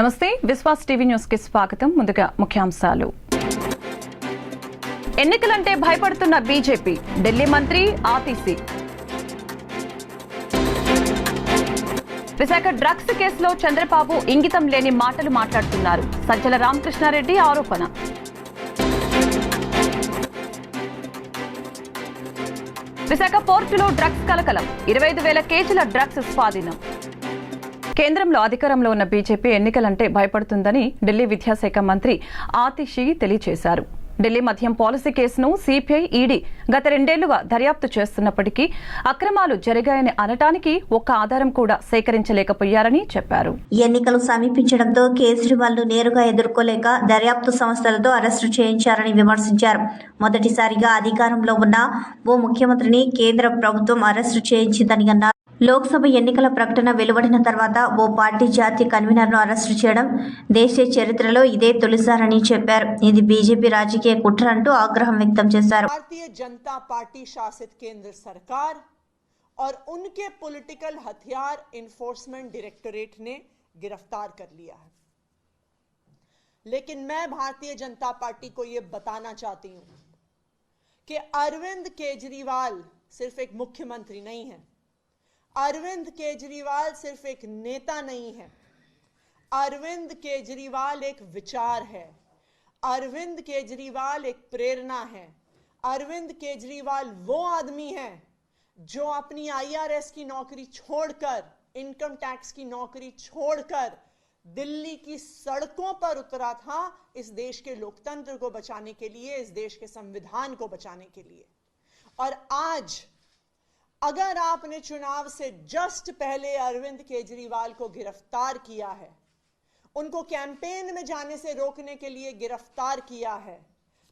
నమస్తే Vishwas TV news కి స్వాగతం. ముందుగా ముఖ్యాంశాలు. ఎన్నికలంటే భయపడుతున్న బీజేపీ, ఢిల్లీ మంత్రి ఆతిశి. విశాఖ డ్రగ్స్ కేసులో చంద్రబాబు ఇంగితం లేని మాటలు మాట్లాడుతున్నారు. సజ్జల రామకృష్ణారెడ్డి ఆరోపణ. విశాఖ పోర్టులో డ్రగ్స్ కలకలం, 25,000 కేజీల డ్రగ్స్ స్వాధీనం. కేంద్రంలో అధికారంలో ఉన్న బీజేపీ ఎన్నికలంటే భయపడుతుందని ఢిల్లీ విద్యాశాఖ మంత్రి ఆతిశి తెలియజేశారు. ఢిల్లీ మద్యం పాలసీ కేసును సిపిఐ, ఈడీ గత 2 ఏళ్లుగా దర్యాప్తు చేస్తున్నప్పటికీ అక్రమాలు జరిగాయని అనటానికి ఒక్క ఆధారం కూడా సేకరించలేకపోయారని చెప్పారు. ఎన్నికలు సమీపించడంతో కేజ్రీవాల్ ను నేరుగా ఎదుర్కోలేక దర్యాప్తు సంస్థలతో అరెస్టు చేయించారని విమర్శించారు. మొదటిసారిగా అధికారంలో ఉన్న ఓ ముఖ్యమంత్రిని కేంద్ర ప్రభుత్వం అరెస్టు చేయించిందని అన్నారు. లోక్సభ ఎన్నికల ప్రకటన వెలువడిన తర్వాత ఓ పార్టీ జాతీయ కన్వీనర్ను అరెస్టు చేయడం దేశ చరిత్రలో ఇదే తొలిసారని చెప్పారు. ఇది బీజేపీ రాజకీయ కుట్ర అంటూ ఆగ్రహం వ్యక్తం చేశారు. भारतीय जनता पार्टी शासित केंद्र सरकार और उनके पॉलिटिकल हथियार एनफोर्समेंट डायरेक्टोरेट ने गिरफ्तार कर लिया है, लेकिन मैं भारतीय जनता पार्टी को यह बताना चाहती हूं कि अरविंद केजरीवाल सिर्फ एक मुख्यमंत्री नहीं है, अरविंद केजरीवाल सिर्फ एक नेता नहीं है, अरविंद केजरीवाल एक विचार है, अरविंद केजरीवाल एक प्रेरणा है। अरविंद केजरीवाल वो आदमी है जो अपनी IRS की नौकरी छोड़कर, इनकम टैक्स की नौकरी छोड़कर दिल्ली की सड़कों पर उतरा था इस देश के लोकतंत्र को बचाने के लिए, इस देश के संविधान को बचाने के लिए। और आज अगर आपने चुनाव से जस्ट पहले अरविंद केजरीवाल को गिरफ्तार किया है, उनको कैंपेन में जाने से रोकने के लिए गिरफ्तार किया है,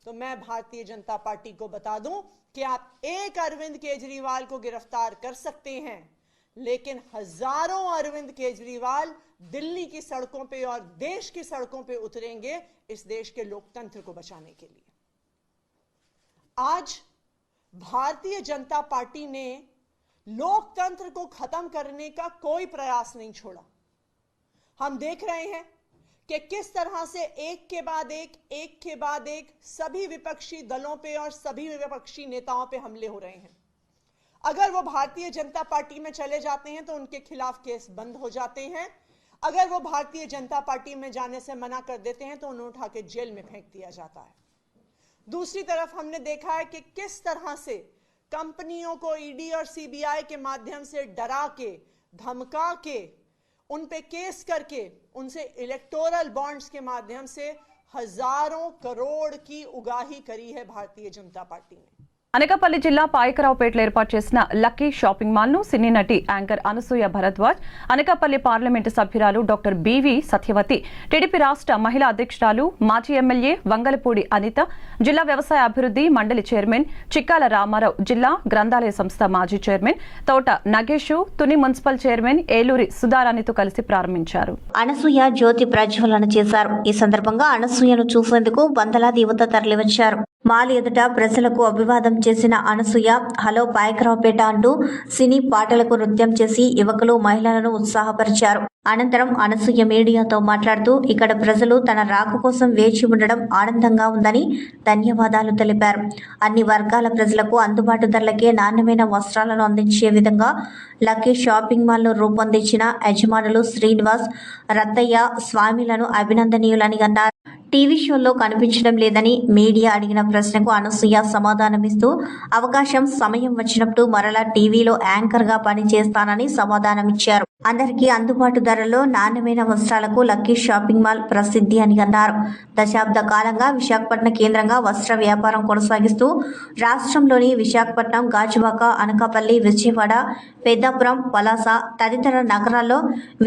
तो मैं भारतीय जनता पार्टी को बता दूं कि आप एक अरविंद केजरीवाल को गिरफ्तार कर सकते हैं, लेकिन हजारों अरविंद केजरीवाल दिल्ली की सड़कों पे और देश की सड़कों पे उतरेंगे इस देश के लोकतंत्र को बचाने के लिए। आज भारतीय जनता पार्टी ने लोकतंत्र को खत्म करने का कोई प्रयास नहीं छोड़ा। हम देख रहे हैं कि किस तरह से एक के बाद एक सभी विपक्षी दलों पे और सभी विपक्षी नेताओं पे हमले हो रहे हैं। अगर वो भारतीय जनता पार्टी में चले जाते हैं तो उनके खिलाफ केस बंद हो जाते हैं, अगर वो भारतीय जनता पार्टी में जाने से मना कर देते हैं तो उन्हें उठा के जेल में फेंक दिया जाता है। दूसरी तरफ हमने देखा है कि किस तरह से कंपनियों को ईडी और सीबीआई के माध्यम से डरा के, धमका के, उन पे केस करके उनसे इलेक्टोरल बॉन्ड्स के माध्यम से हजारों करोड़ की उगाही करी है भारतीय जनता पार्टी ने। అనకాపల్లి జిల్లా పాయకరావుపేటలో ఏర్పాటు చేసిన లక్కీ షాపింగ్ మాల్ ను సినీ నటి యాంకర్ అనసూయ భరద్వాజ్, అనకాపల్లి పార్లమెంటు సభ్యురాలు డాక్టర్ బివి సత్యవతి, టీడీపీ రాష్ట్ర మహిళా అధ్యక్షురాలు, మాజీ ఎమ్మెల్యే వంగలపూడి అనిత, జిల్లా వ్యవసాయ అభివృద్ధి మండలి చైర్మన్ చిక్కాల రామారావు, జిల్లా గ్రంథాలయ సంస్థ మాజీ చైర్మన్ తోట నగేష్, తుని మున్సిపల్ చైర్మన్ ఏలూరి సుధారాణితో కలిసి ప్రారంభించారు. అనసూయ జ్యోతి ప్రజ్వలన చేశారు. ఈ సందర్భంగా అనసూయను చూసేందుకు వందలాది యువత తరలివచ్చారు. మాల్ ఎదుట ప్రజలకు అభివాదం చేసిన అనసూయ హలో పాయకరావుపేట అంటూ సినీ పాటలకు నృత్యం చేసి యువకులు, మహిళలను ఉత్సాహపరిచారు. అనంతరం అనసూయ మీడియాతో మాట్లాడుతూ ఇక్కడ ప్రజలు తన రాక కోసం వేచి ఉండడం ఆనందంగా ఉందని ధన్యవాదాలు తెలిపారు. అన్ని వర్గాల ప్రజలకు అందుబాటు ధరలకే నాణ్యమైన వస్త్రాలను అందించే విధంగా లక్కీ షాపింగ్ మాల్ను రూపొందించిన యజమానులు శ్రీనివాస్, రత్తయ్య స్వామిలను అభినందనీయులని అన్నారు. టీవీ షోల్లో కనిపించడం లేదని మీడియా అడిగిన ప్రశ్నకు అనసూయ సమాధానమిస్తూ అవకాశం, సమయం వచ్చినప్పుడు మరలా టీవీలో యాంకర్ గా పనిచేస్తానని సమాధానమిచ్చారు. అందరికీ అందుబాటు ధరల్లో నాణ్యమైన వస్త్రాలకు లక్కీ షాపింగ్ మాల్ ప్రసిద్ధి అని అన్నారు. దశాబ్ద కాలంగా విశాఖపట్నం కేంద్రంగా వస్త్ర వ్యాపారం కొనసాగిస్తూ రాష్ట్రంలోని విశాఖపట్నం, గాజువాక, అనకాపల్లి, విజయవాడ, పెద్దాపురం, పలాస తదితర నగరాల్లో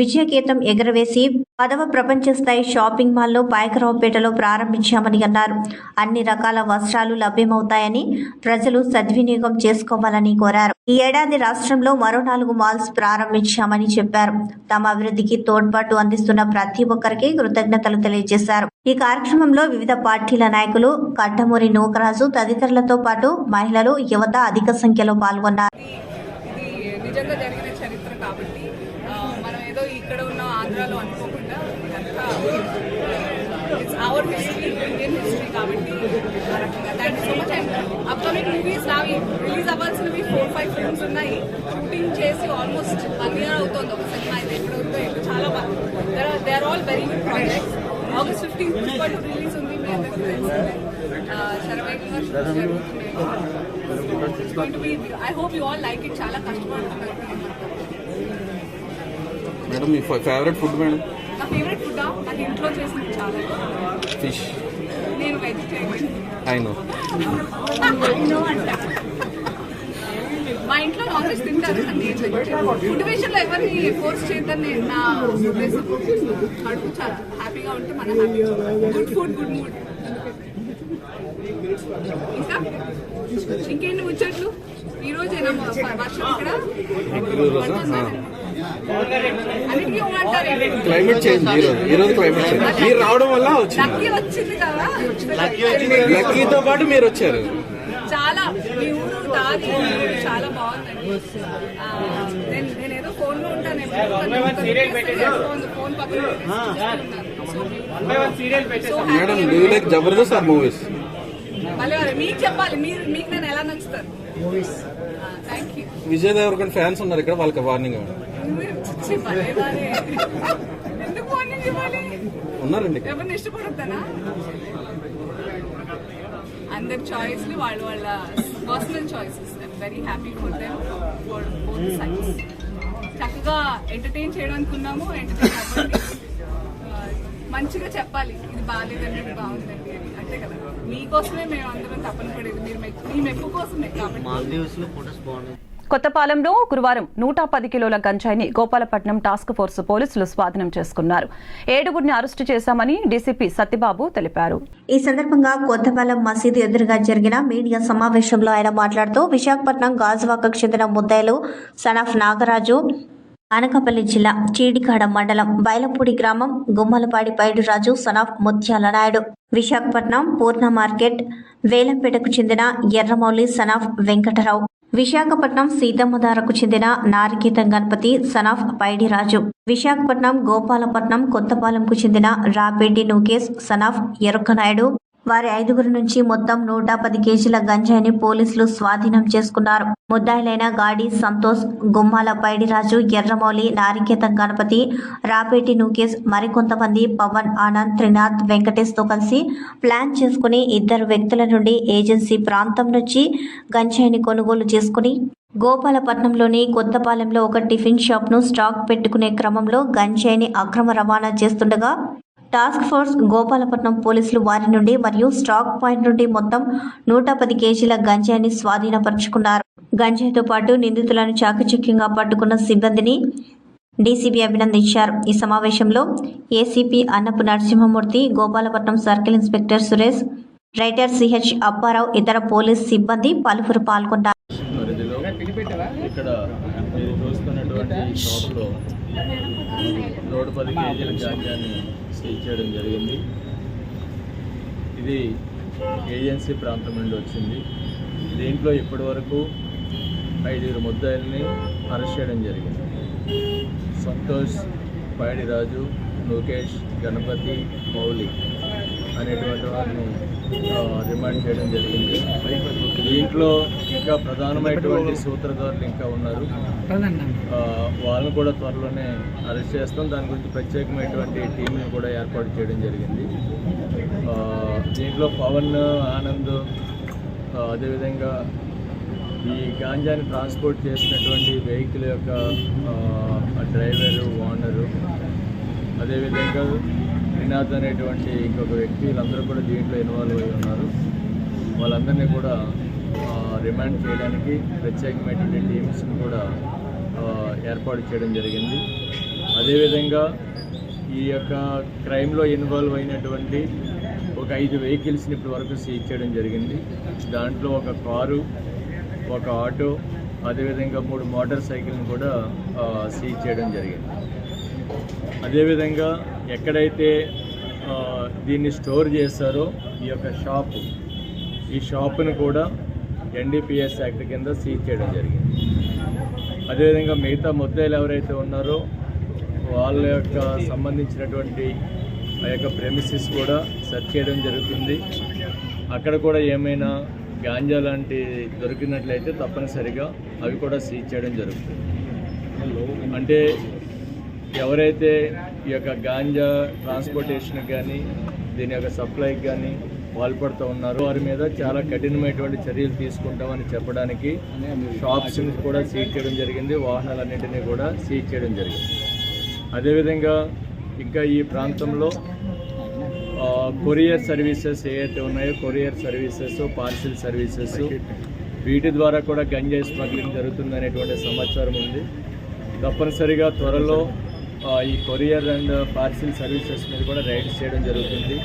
విజయకేతం ఎగరవేసి 10వ ప్రపంచ స్థాయి షాపింగ్ మాల్ను పాయకరావుపేటలో ప్రారంభించామని అన్నారు. అన్ని రకాల వస్త్రాలు లభ్యమవుతాయని ప్రజలు సద్వినియోగం చేసుకోవాలని కోరారు. ఈ ఏడాది రాష్ట్రంలో మరో 4 మాల్స్ ప్రారంభించామని చెప్పారు. తమ అభివృద్ధికి తోడ్పాటు అందిస్తున్న ప్రతి ఒక్కరికి కృతజ్ఞతలు తెలియజేశారు. ఈ కార్యక్రమంలో వివిధ పార్టీల నాయకులు, కట్టమూరి నూకరాజు తదితరులతో పాటు మహిళలు, యువత అధిక సంఖ్యలో పాల్గొన్నారు. నిజంగా జరిగిన చరిత్ర కాబట్టి మనం ఏదో ఇక్కడ ఉన్న ఆంధ్రాలో అనుకోకుండా అప్కమింగ్ మూవీస్ నావి రిలీజ్ అవ్వాల్సినవి 4-5 ఫిల్మ్స్ ఉన్నాయి. షూటింగ్ చేసి ఆల్మోస్ట్ 1 year అవుతుంది. ఒక సినిమా అయితే ఎప్పుడవుతుందో ఏంటో చాలా బాగా they are all very good projects. August 15th Pushpa release ఉంది. మీ అందరికీ తెలిసిందే. శరవేగంగా షూట్ జరుగుతుంది. I hope you all like it. చాలా కష్టపడుతున్నారు. మేడం మీ ఫేవరెట్ ఫుడ్ మేడం? నా ఫేవరెట్ ఫుడ్ నాకు ఇంట్లో చేసింది చాలా. ఫిష్. నేను వెజిటేరియన్. ఐ నో అంట. మా ఇంట్లో నాన్ వెజ్ తింటారు. ఫుడ్ విషయంలో ఎవరిని ఫోర్స్ చేద్దని నా ఉద్దేశం. కడుపు చాలా హ్యాపీగా ఉంటే మన happy. Good food, good mood. ఇంకా ఇంకేంటి ముచ్చట్లు? ఈ రోజు వర్షం ఇక్కడ అన్నిటికీ అంటారు. క్లైమేట్ చేంజ్ ఈ రోజు క్లైమేట్ చేంజ్ మీరు రావడం వల్ల వచ్చింది కదా. లక్కీతో పాటు మీరు వచ్చారు. చాలా మీ ఊరు దారి చాలా బాగుందండి. నేనేదో ఫోన్ లో ఉంటాను. ఫోన్ పక్కన madam do you like Jabardasth or movies? మళ్ళీ మీకు చెప్పాలి. మీకు నేను ఎలా నచ్చుతాను? Thank you. Vijay Deverakonda fans ఉన్నారు ఇక్కడ, వాళ్ళకి వార్నింగ్ ఎందుకు వార్నింగ్ ఇవ్వాలి? ఉన్నారండి. ఎవరిని ఇష్టపడతానా? అందరి చాయిస్లు వాళ్ళ personal choices. Very happy for them for both sides. చక్కగా ఎంటర్టైన్ చేయడానికి ఉన్నాము. ఎంటర్టైన్ అవ్వండి. మంచిగా చెప్పాలి. ఇది బాగాలేదండి, ఇది బాగుందండి అని. అంతే కదా. మీకోసమే మేము అందరం తప్పని పడేది. మీ మెప్పు కోసమే కాబట్టి. కొత్తపాలెంలో గురువారం 110 కిలోల గంజాయిని గోపాలపట్నం టాస్క్ ఫోర్స్ పోలీసులు స్వాధీనం చేసుకున్నారు. 7గురిని అరెస్టు చేశామని డీసీపీ సత్యబాబు తెలిపారు. ఈ సందర్భంగా కొత్తపాలెం మసీదు ఎదురుగా జరిగిన మీడియా సమావేశంలో ఆయన మాట్లాడుతూ విశాఖపట్నం గాజువాకకు చెందిన ముద్దాయిలు సనఫ్ నాగరాజు, అనకాపల్లి జిల్లా చీడికాడ మండలం బైలపూడి గ్రామం గుమ్మలపాడి పైడిరాజు సనఫ్ ముత్యాల నాయుడు, విశాఖపట్నం పూర్ణ మార్కెట్ వేలంపేటకు చెందిన ఎర్రమౌళి సనఫ్ వెంకటరావు, విశాఖపట్నం సీతమ్మధారకు చెందిన నారికేతం గణపతి సనఫ్ పైడిరాజు, విశాఖపట్నం గోపాలపట్నం కొత్తపాలెంకు చెందిన రాపెడ్డి నూకేష్ సనఫ్ ఎరుకనాయుడు, వారి 5గురి నుంచి మొత్తం 110 కేజీల గంజాయిని పోలీసులు స్వాధీనం చేసుకున్నారు. ముద్దాయిలైన గాడి సంతోష్, గుమ్మాల పైడిరాజు, ఎర్రమౌళి, నారికేతం గణపతి, రాపేటి నూకేష్ మరికొంతమంది పవన్, ఆనంద్, త్రినాథ్, వెంకటేష్ తో కలిసి ప్లాన్ చేసుకుని 2 వ్యక్తుల నుండి ఏజెన్సీ ప్రాంతం నుంచి గంజాయిని కొనుగోలు చేసుకుని గోపాలపట్నంలోని కొత్తపాలెంలో ఒక టిఫిన్ షాప్ను స్టాక్ పెట్టుకునే క్రమంలో గంజాయిని అక్రమ రవాణా చేస్తుండగా టాస్క్ ఫోర్స్ గోపాలపట్నం పోలీసులు వారి నుండి మరియు స్టాక్ పాయింట్ నుండి మొత్తం 110 కేజీల గంజాయిని స్వాధీనపరుచుకున్నారు. గంజాయితో పాటు నిందితులను చాకచక్యంగా పట్టుకున్న సిబ్బందిని డీసీబీ అభినందించారు. ఈ సమావేశంలో ACP Annapu Narasimhamurthy, Gopalapatnam circle inspector Suresh, writer CH Apparao, ఇతర పోలీస్ సిబ్బంది పలువురు పాల్గొన్నారు. ఇక్కడ మీరు చూస్తున్నటువంటి షాప్లో 110 కేజీల గాంజాన్ని సీజ్ చేయడం జరిగింది. ఇది ఏజెన్సీ ప్రాంతం నుండి వచ్చింది. దీంట్లో ఇప్పటి వరకు 5 ముద్దాయిల్ని అరెస్ట్ చేయడం జరిగింది. సంతోష్, పైడిరాజు, నూకేష్, గణపతి, మౌలి అనేటువంటి వారిని రిమాండ్ చేయడం జరిగింది. దీంట్లో ఇంకా ప్రధానమైనటువంటి సూత్రధారులు ఇంకా ఉన్నారు. వాళ్ళని కూడా త్వరలోనే అరెస్ట్ చేస్తాం. దాని గురించి ప్రత్యేకమైనటువంటి టీంని కూడా ఏర్పాటు చేయడం జరిగింది. దీంట్లో పవన్, ఆనంద్, అదేవిధంగా ఈ గాంజాని ట్రాన్స్పోర్ట్ చేసినటువంటి వెహికల్ యొక్క డ్రైవరు, ఓనరు, అదేవిధంగా త్రినాథ్ అనేటువంటి ఇంకొక వ్యక్తి, వీళ్ళందరూ కూడా దీంట్లో ఇన్వాల్వ్ అయి ఉన్నారు. వాళ్ళందరినీ కూడా రిమాండ్ చేయడానికి ప్రత్యేకమైనటువంటి టీమ్స్ని కూడా ఏర్పాటు చేయడం జరిగింది. అదేవిధంగా ఈ యొక్క క్రైమ్లో ఇన్వాల్వ్ అయినటువంటి ఒక 5 వెహికల్స్ని ఇప్పటి వరకు సీజ్ చేయడం జరిగింది. దాంట్లో ఒక కారు, ఒక ఆటో, అదేవిధంగా 3 మోటార్ సైకిల్ని కూడా సీజ్ చేయడం జరిగింది. అదేవిధంగా ఎక్కడైతే దీన్ని స్టోర్ చేస్తారో ఈ యొక్క షాపు, ఈ షాపును కూడా ఎన్డీపీఎస్ యాక్ట్ కింద సీజ్ చేయడం జరిగింది. అదేవిధంగా మిగతా ముద్దాయిలు ఎవరైతే ఉన్నారో వాళ్ళ యొక్క సంబంధించినటువంటి ఆ యొక్క ప్రెమిసెస్ కూడా సెర్చ్ చేయడం జరుగుతుంది. అక్కడ కూడా ఏమైనా గాంజా లాంటి దొరికినట్లయితే తప్పనిసరిగా అవి కూడా సీజ్ చేయడం జరుగుతుంది. అంటే ఎవరైతే ఈ యొక్క గాంజా ట్రాన్స్పోర్టేషన్కి కానీ దీని యొక్క సప్లైకి కానీ పాల్పడుతూ ఉన్నారో వారి మీద చాలా కఠినమైనటువంటి చర్యలు తీసుకుంటామని చెప్పడానికి షాప్స్ని కూడా సీజ్ చేయడం జరిగింది, వాహనాలన్నింటినీ కూడా సీజ్ చేయడం జరిగింది. అదేవిధంగా ఇంకా ఈ ప్రాంతంలో కొరియర్ సర్వీసెస్ ఏవైతే ఉన్నాయో కొరియర్ సర్వీసెస్, పార్సిల్ సర్వీసెస్ వీటి ద్వారా కూడా గంజాయి స్మగ్లింగ్ జరుగుతుందనేటువంటి సమాచారం ఉంది. తప్పనిసరిగా త్వరలో ఈ కొరియర్ అండ్ పార్సిల్ సర్వీసెస్ మీద కూడా రైడ్స్ చేయడం జరుగుతుంది.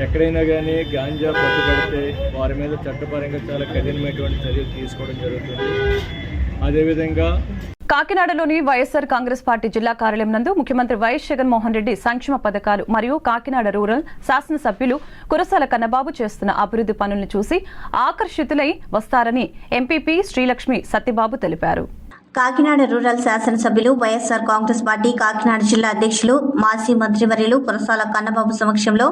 ఎక్కడైనా కానీ గాంజా పట్టుబడితే వారి మీద చట్టపరంగా చాలా కఠినమైనటువంటి చర్యలు తీసుకోవడం జరుగుతుంది. అదేవిధంగా కాకినాడలోని వైఎస్ఆర్ కాంగ్రెస్ పార్టీ జిల్లా కార్యాలయం నందు ముఖ్యమంత్రి వైఎస్ జగన్మోహన్ రెడ్డి సంక్షేమ పథకాలు మరియు కాకినాడ రూరల్ శాసనసభ్యులు కురసాల కన్నబాబు చేస్తున్న అభివృద్ధి పనులను చూసి ఆకర్షితులై వస్తారని ఎంపీపీ శ్రీలక్ష్మి సత్యబాబు తెలిపారు. కాకినాడ రూరల్ శాసనసభ్యులు వైఎస్ఆర్ కాంగ్రెస్ పార్టీ కాకినాడ జిల్లా అధ్యక్షులు మాజీ మంత్రివర్యులు కురసాల కన్నబాబు సమక్షంలో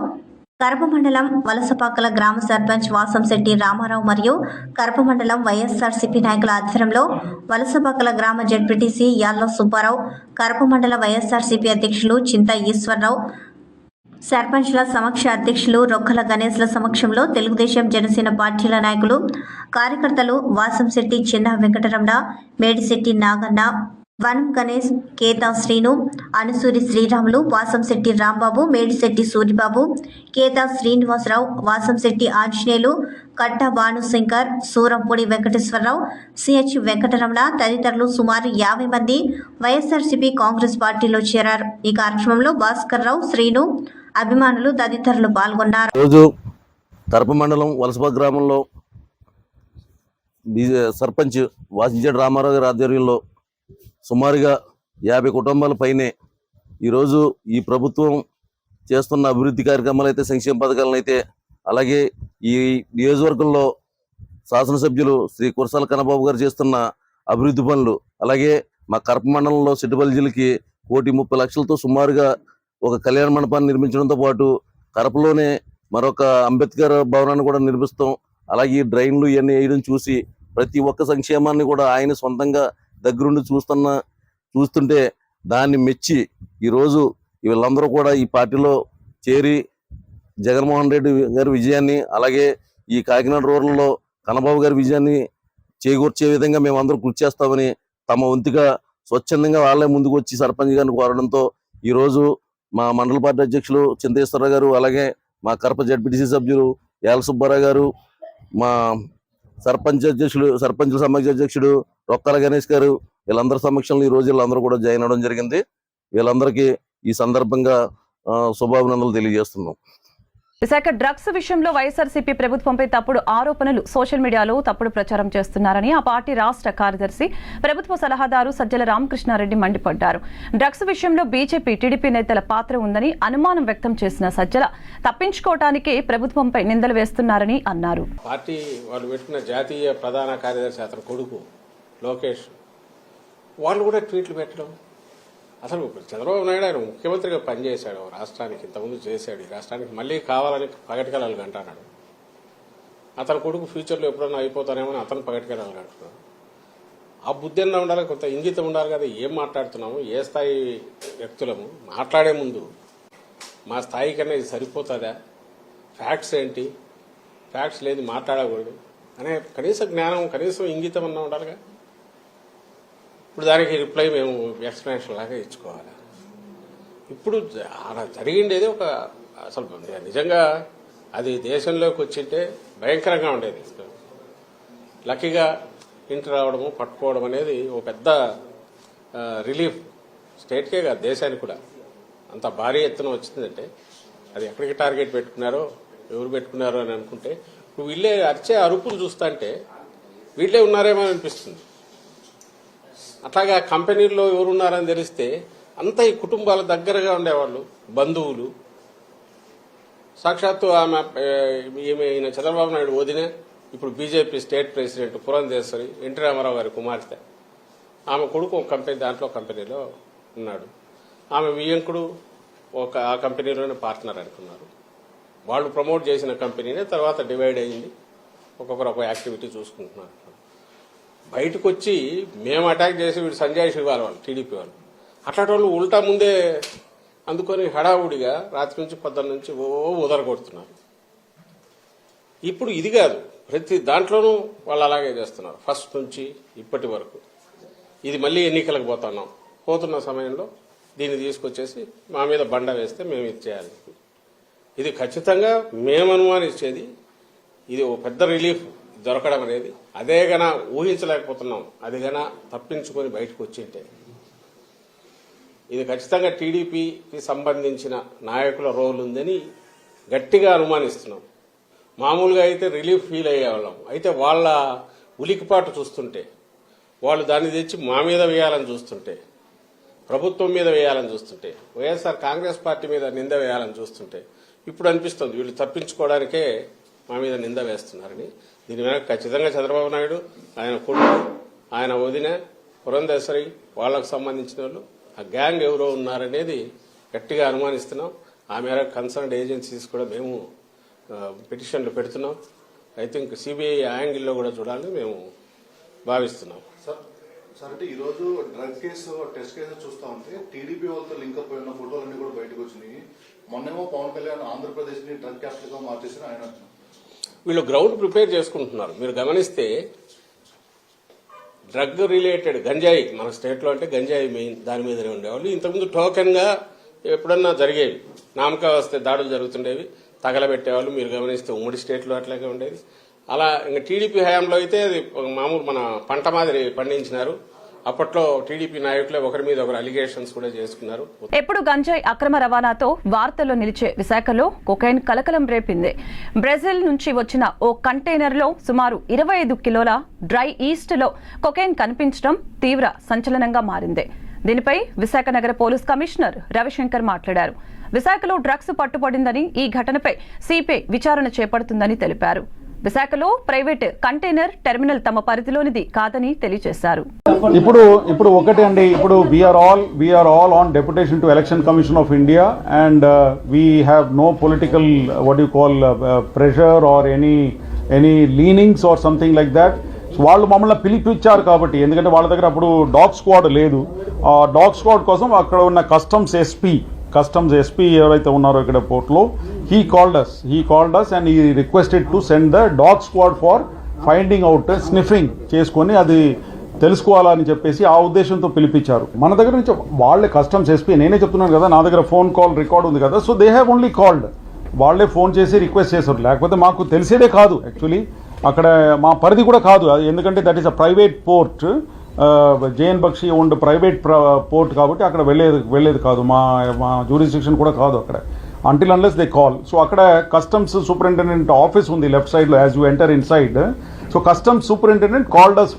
కరప మండలం వలసపాకల గ్రామ సర్పంచ్ వాసంశెట్టి రామారావు మరియు కరప మండలం వైఎస్ఆర్సీపీ నాయకుల ఆధ్వర్యంలో వలసపాకల గ్రామ జెడ్పీటీసీ యాళ్ల సుబ్బారావు, కరప మండల వైఎస్ఆర్సీపీ అధ్యక్షులు చింత ఈశ్వరరావు, సర్పంచ్ల సమక్ష అధ్యక్షులు రొక్కల గణేష్ల సమక్షంలో తెలుగుదేశం జనసేన పార్టీల నాయకులు కార్యకర్తలు వాసంశెట్టి చిన్న వెంకటరమణ, మేడిశెట్టి నాగన్న, వనం గణేష్, కేతా శ్రీను, అనుసూరి శ్రీరాములు, వాసంశెట్టి రాంబాబు, మేడిశెట్టి సూరిబాబు, కేతా శ్రీనివాసరావు, వాసంశెట్టి ఆంజనేయులు, కట్ట భానుశంకర్, సూరంపూడి వెంకటేశ్వరరావు, సిహెచ్ వెంకటరమణ తదితరులు సుమారు 50 మంది వైఎస్ఆర్సీపీ కాంగ్రెస్ పార్టీలో చేరారు. ఈ కార్యక్రమంలో భాస్కర్ రావు, శ్రీను, అభిమానులు తదితరులు పాల్గొన్నారు. రోజు కరప మండలం వలసపాక గ్రామంలో సర్పంచ్ వాసంశెట్టి రామారావు గారి ఆధ్వర్యంలో సుమారుగా 50 కుటుంబాల పైనే ఈరోజు ఈ ప్రభుత్వం చేస్తున్న అభివృద్ధి కార్యక్రమాలు అయితే, సంక్షేమ పథకాలను అయితే, అలాగే ఈ నియోజకవర్గంలో శాసనసభ్యులు శ్రీ కురసాల కన్నబాబు గారు చేస్తున్న అభివృద్ధి పనులు, అలాగే మా కరప మండలంలో సిట్టుపల్లి 1,30,00,000తో సుమారుగా ఒక కళ్యాణ మండపాన్ని నిర్మించడంతో పాటు కరపలోనే మరొక అంబేద్కర్ భవనాన్ని కూడా నిర్మిస్తాం. అలాగే ఈ డ్రైన్లు ఇవన్నీ వేయడం చూసి ప్రతి ఒక్క సంక్షేమాన్ని కూడా ఆయన సొంతంగా దగ్గరుండి చూస్తుంటే దాన్ని మెచ్చి ఈరోజు వీళ్ళందరూ కూడా ఈ పార్టీలో చేరి జగన్మోహన్ రెడ్డి గారి విజయాన్ని, అలాగే ఈ కాకినాడ రూరల్లో కన్నబాబు గారి విజయాన్ని చేకూర్చే విధంగా మేమందరం కృషి చేస్తామని తమ వంతుగా స్వచ్ఛందంగా వాళ్ళే ముందుకు వచ్చి సర్పంచ్ గారిని కోరడంతో ఈరోజు మా మండల పార్టీ అధ్యక్షులు చింతేశ్వరరావు గారు, మా కరప జెడ్పీటీసీ సభ్యులు యాళ్ల సుబ్బారావు గారు, మా సర్పంచుల సమాఖ్య అధ్యక్షుడు రొక్కల గణేష్ గారు, వీళ్ళందరి సమక్షంలో ఈ రోజు వీళ్ళందరూ కూడా జాయిన్ అవడం జరిగింది. వీళ్ళందరికీ ఈ సందర్భంగా శుభాభినందనలు తెలియజేస్తున్నాం. విశాఖ డ్రగ్స్ విషయంలో వైఎస్ఆర్సీపీ ప్రభుత్వంపై తప్పుడు ఆరోపణలు సోషల్ మీడియాలో తప్పుడు ప్రచారం చేస్తున్నారని ఆ పార్టీ రాష్ట్ర కార్యదర్శి ప్రభుత్వ సలహాదారు సజ్జల రామకృష్ణారెడ్డి మండిపడ్డారు. డ్రగ్స్ విషయంలో బీజేపీ, టీడీపీ నేతల పాత్ర ఉందని అనుమానం వ్యక్తం చేసిన సజ్జల తప్పించుకోవటానికే ప్రభుత్వంపై నిందలు వేస్తున్నారని అన్నారు. పార్టీ వాళ్ళు పెట్టిన జాతీయ ప్రధాన కార్యదర్శి అతని కొడుకు లోకేష్ వాళ్ళు కూడా ట్వీట్లు పెట్టడం, అసలు చంద్రబాబు నాయుడు ఆయన ముఖ్యమంత్రిగా పనిచేశాడు రాష్ట్రానికి, ఇంతకుముందు చేశాడు, ఈ రాష్ట్రానికి మళ్ళీ కావాలని పగటికెళ్ళాలి అంటున్నాడు. అతని కొడుకు ఫ్యూచర్లో ఎప్పుడన్నా అయిపోతానేమని అతను పగటికెళ్ళాలి అంటున్నాడు. ఆ బుద్ధి అన్నా ఉండాలి, కొంత ఇంగితం ఉండాలి కదా. ఏం మాట్లాడుతున్నాము, ఏ స్థాయి వ్యక్తులము, మాట్లాడే ముందు మా స్థాయి కన్నా ఇది సరిపోతుందా, ఫ్యాక్ట్స్ ఏంటి, ఫ్యాక్ట్స్ లేదు మాట్లాడకూడదు అనే కనీస జ్ఞానం, కనీసం ఇంగితం అన్నా ఉండాలిగా. ఇప్పుడు దానికి రిప్లై మేము ఎక్స్ప్లెనేషన్ లాగా ఇచ్చుకోవాలి. ఇప్పుడు అలా జరిగిండేది ఒక అసలు నిజంగా అది దేశంలోకి వచ్చింటే భయంకరంగా ఉండేది. లక్కీగా ఇంటి రావడము, పట్టుకోవడం అనేది ఒక పెద్ద రిలీఫ్ స్టేట్కే కాదు దేశానికి కూడా. అంత భారీ ఎత్తున వచ్చిందంటే అది ఎక్కడికి టార్గెట్ పెట్టుకున్నారో, ఎవరు పెట్టుకున్నారో అని అనుకుంటే ఇప్పుడు వీళ్ళే అరిచే అరుపులు చూస్తుంటే వీళ్ళే ఉన్నారేమో అనిపిస్తుంది. అట్లాగా కంపెనీల్లో ఎవరున్నారని తెలిస్తే అంతా ఈ కుటుంబాల దగ్గరగా ఉండేవాళ్ళు, బంధువులు. సాక్షాత్తు ఈయన చంద్రబాబు నాయుడు వదిన, ఇప్పుడు BJP state president Purandeswari, NT Rama Rao గారి కుమార్తె. ఆమె కొడుకు ఒక కంపెనీ, దాంట్లో కంపెనీలో ఉన్నాడు. ఆమె వియ్యంకుడు ఆ కంపెనీలోనే పార్ట్నర్ అనుకున్నారు. వాళ్ళు ప్రమోట్ చేసిన కంపెనీనే తర్వాత డివైడ్ అయింది. ఒక్కొక్కరు ఒక యాక్టివిటీ చూసుకుంటున్నారు. బయటకు వచ్చి మేము అటాక్ చేసి వీడు సంజయ్ శివాల్ వాళ్ళు టీడీపీ వాళ్ళు అట్లాంటి వాళ్ళు ఉల్టా ముందే అందుకొని హడావుడిగా రాత్రి నుంచి పొద్దున్న నుంచి ఉదరగొడుతున్నారు. ఇప్పుడు ఇది కాదు, ప్రతి దాంట్లోనూ వాళ్ళు అలాగే చేస్తున్నారు ఫస్ట్ నుంచి ఇప్పటి వరకు. ఇది మళ్ళీ ఎన్నికలకు పోతున్న సమయంలో దీన్ని తీసుకొచ్చేసి మా మీద బండ వేస్తే మేము ఇది చేయాలి. ఇది ఖచ్చితంగా మేము అనుమానించేది ఇది ఒక పెద్ద రిలీఫ్ దొరకడం అనేది. అదే గన ఊహించలేకపోతున్నాం. అది గన తప్పించుకొని బయటకు వచ్చింటే ఇది ఖచ్చితంగా టీడీపీకి సంబంధించిన నాయకుల రోల్ ఉందని గట్టిగా అనుమానిస్తున్నాం. మామూలుగా అయితే రిలీఫ్ ఫీల్ అయ్యేవాళ్ళం. అయితే వాళ్ళ ఉలికిపాటు చూస్తుంటే, వాళ్ళు దాన్ని తెచ్చి మా మీద వేయాలని చూస్తుంటే, ప్రభుత్వం మీద వేయాలని చూస్తుంటే, వైఎస్ఆర్ కాంగ్రెస్ పార్టీ మీద నింద వేయాలని చూస్తుంటే ఇప్పుడు అనిపిస్తుంది వీళ్ళు తప్పించుకోవడానికే మా మీద నింద వేస్తున్నారని. దీని వెనక ఖచ్చితంగా చంద్రబాబు నాయుడు, ఆయన కొడుకు, ఆయన వదిన పురంధేశ్వరి, వాళ్లకు సంబంధించిన వాళ్ళు, ఆ గ్యాంగ్ ఎవరో ఉన్నారనేది గట్టిగా అనుమానిస్తున్నాం. ఆ మేరకు కన్సర్న్డ్ ఏజెన్సీస్ కూడా మేము పిటిషన్లు పెడుతున్నాం. ఐ థింక్ సిబిఐ యాంగిల్లో కూడా చూడాలని మేము భావిస్తున్నాం. సార్ అంటే ఈ రోజు డ్రగ్ కేసు టెస్ట్ కేసు చూస్తా ఉంటే టీడీపీ వాళ్ళతో లింక్ అప్ అయిన ఫోటోలన్నీ కూడా బయటకు వచ్చినాయి. మొన్నేమో పవన్ కళ్యాణ్ ఆంధ్రప్రదేశ్ ని డ్రగ్ క్యాపిటల్ గా మార్చేసి ఆయన వీళ్ళు గ్రౌండ్ ప్రిపేర్ చేసుకుంటున్నారు. మీరు గమనిస్తే డ్రగ్ రిలేటెడ్ గంజాయి మన స్టేట్లో అంటే గంజాయి మెయిన్ దాని మీదనే ఉండేవాళ్ళు. ఇంతకుముందు టోకెన్ గా ఎప్పుడన్నా జరిగేవి, నామకా వస్తే దాడులు జరుగుతుండేవి, తగలబెట్టేవాళ్ళు. మీరు గమనిస్తే ఉమ్మడి స్టేట్లో అట్లాగే ఉండేది. అలా ఇంకా టీడీపీ హయాంలో అయితే అది మామూలు మన పంట మాదిరి పండించినారు. అప్పట్లో టీడీపీ నాయకులే ఒకరి మీద ఒకరు అలిగేషన్స్ కూడా చేసుకున్నారు. ఎప్పుడు గంజాయి అక్రమ రవాణాతో వార్తల్లో నిలిచే విశాఖలో కొకైన్ కలకలం రేపింది. బ్రెజిల్ నుంచి వచ్చిన ఓ కంటైనర్ లో సుమారు 25 కిలోల డ్రై ఈస్ట్ లో కొకైన్ కనిపించడం తీవ్ర సంచలనంగా మారింది. దీనిపై విశాఖ నగర పోలీస్ కమిషనర్ రవిశంకర్ మాట్లాడారు. విశాఖలో డ్రగ్స్ పట్టుబడిందని, ఈ ఘటనపై సిపిఐ విచారణ చేపడుతుందని తెలిపారు. విశాఖలో ప్రైవేట్ కంటైనర్ టెర్మినల్ తమ పరిధిలోనిది కాదని తెలియజేశారు. ఇప్పుడు ఒకటి అండి, ఇప్పుడు we are all on deputation to election commission of India and we have no political what you call pressure or any leanings or something like that. వాళ్ళు మమ్మల్ని పిలిపించారు కాబట్టి, ఎందుకంటే వాళ్ళ దగ్గర అప్పుడు డాగ్ స్క్వాడ్ లేదు. ఆ డాగ్ స్క్వాడ్ కోసం అక్కడ ఉన్న కస్టమ్స్ ఎస్పీ ఎవరైతే ఉన్నారో ఇక్కడ పోర్ట్లో, he called us and he requested to send the dog squad for finding out, sniffing చేసుకొని అది తెలుసుకోవాలని చెప్పేసి ఆ ఉద్దేశంతో పిలిపించారు. మన దగ్గర నుంచి వాళ్ళే కస్టమ్స్ ఎస్పీ, నేనే చెప్తున్నాను కదా, నా దగ్గర ఫోన్ కాల్ రికార్డ్ ఉంది కదా. So they have only called, వాళ్ళే ఫోన్ చేసి రిక్వెస్ట్ చేశారు. లేకపోతే మాకు తెలిసేదే కాదు. యాక్చువల్లీ అక్కడ మా పరిధి కూడా కాదు, ఎందుకంటే that is a private port, JN Bakshi owned private port కాబట్టి అక్కడ వెళ్ళేది కాదు. మా జ్యూరిస్డిక్షన్ కూడా కాదు అక్కడ, until unless they call. So అక్కడ కస్టమ్స్ సూపరింటెండెంట్ ఆఫీస్ ఉంది లెఫ్ట్ సైడ్ లో as you enter in side. So customs superintendent called us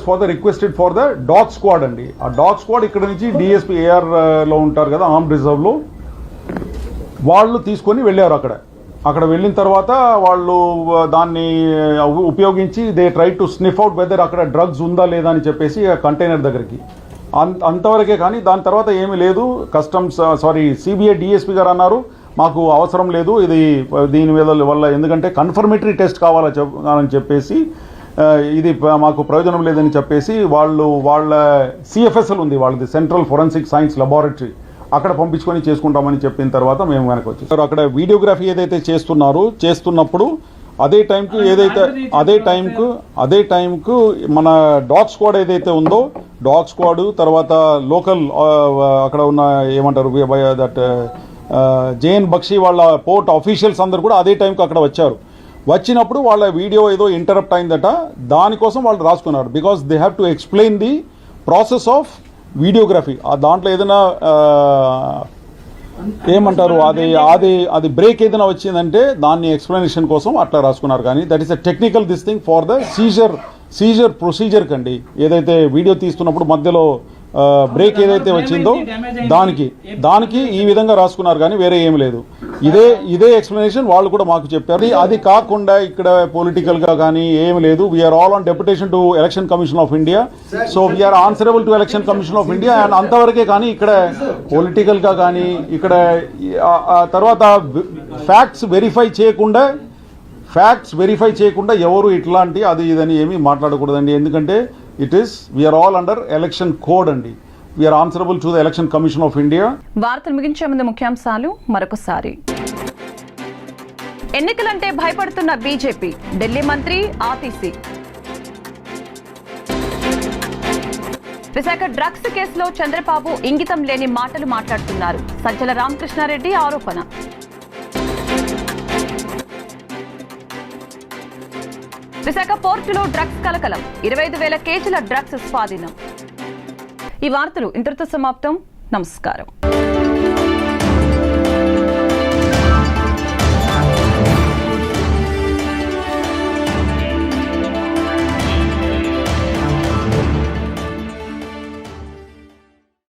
for the requested for the dog squad అండి. ఆ డాగ్ స్క్వాడ్ ఇక్కడ నుంచి డిఎస్పీ ఏఆర్ లో ఉంటారు కదా, ఆర్మ్ రిజర్వ్ లో, వాళ్ళు తీసుకొని వెళ్ళారు. అక్కడ వెళ్ళిన తర్వాత వాళ్ళు దాన్ని ఉపయోగించి they try to sniff out whether అక్కడ డ్రగ్స్ ఉందా లేదా అని చెప్పేసి కంటైనర్ దగ్గరికి, అంతవరకే. కానీ దాని తర్వాత ఏమీ లేదు. సిబిఐ డిఎస్పీ గారు అన్నారు మాకు అవసరం లేదు ఇది దీని మీద వల్ల, ఎందుకంటే కన్ఫర్మేటరీ టెస్ట్ కావాలని చెప్పేసి ఇది మాకు ప్రయోజనం లేదని చెప్పేసి వాళ్ళ సిఎఫ్ఎస్ఎల్ ఉంది, వాళ్ళది సెంట్రల్ ఫోరెన్సిక్ సైన్స్ లెబారెటరీ, అక్కడ పంపించుకొని చేసుకుంటామని చెప్పిన తర్వాత మేము వెనక్కి వచ్చేసారు. అక్కడ వీడియోగ్రఫీ ఏదైతే చేస్తున్నప్పుడు అదే టైంకు మన డాగ్ స్క్వాడ్ ఏదైతే ఉందో, డాగ్ స్క్వాడ్ తర్వాత లోకల్ అక్కడ ఉన్న ఏమంటారు దట్ జేఎన్ బక్షి వాళ్ళ పోర్ట్ ఆఫీషియల్స్ అందరు కూడా అదే టైంకి అక్కడ వచ్చారు. వచ్చినప్పుడు వాళ్ళ వీడియో ఏదో ఇంటరప్ట్ అయిందట, దానికోసం వాళ్ళు రాసుకున్నారు. Because they have to explain the process of videography. దాంట్లో ఏదైనా ఏమంటారు అది బ్రేక్ ఏదైనా వచ్చిందంటే దాన్ని ఎక్స్ప్లెనేషన్ కోసం అట్లా రాసుకున్నారు. కానీ that is a technical this thing for the seizure procedure కండి. ఏదైతే వీడియో తీస్తున్నప్పుడు మధ్యలో బ్రేక్ ఏదైతే వచ్చిందో దానికి ఈ విధంగా రాసుకున్నారు, కానీ వేరే ఏం లేదు. ఇదే ఎక్స్ప్లెనేషన్ వాళ్ళు కూడా మాకు చెప్పారు. అది కాకుండా ఇక్కడ పొలిటికల్ గా కానీ ఏం లేదు. We are all on deputation to election commission of India. So we are answerable to election commission of India and అంతవరకే. కానీ ఇక్కడ పొలిటికల్ గా కానీ ఇక్కడ తర్వాత ఫ్యాక్ట్స్ వెరిఫై చేయకుండా ఫ్యాక్ట్స్ వెరిఫై చేయకుండా ఎవరు ఇట్లాంటి అది ఇదని ఏమీ మాట్లాడకూడదండి. ఎందుకంటే it is we are all under election code అండి. We are answerable to the Election commission of India. వార్తలు ముగించే ముందు ముఖ్యాంశాలు మరొకసారి. ఎన్నికలంటే భయపడుతున్న బీజేపీ, ఢిల్లీ మంత్రి ఆర్టీసీ. విశాఖ డ్రగ్స్ కేసులో చంద్రబాబు ఇంగితం లేని మాటలు మాట్లాడుతున్నారు. సజ్జల రామకృష్ణారెడ్డి ఆరోపణ. విశాఖ పోర్టులో డ్రగ్స్ కలకలం, 25,000 కేజీల డ్రగ్స్ స్వాధీనం. ఈ వార్తలు ఇంతటితో సమాప్తం. నమస్కారం.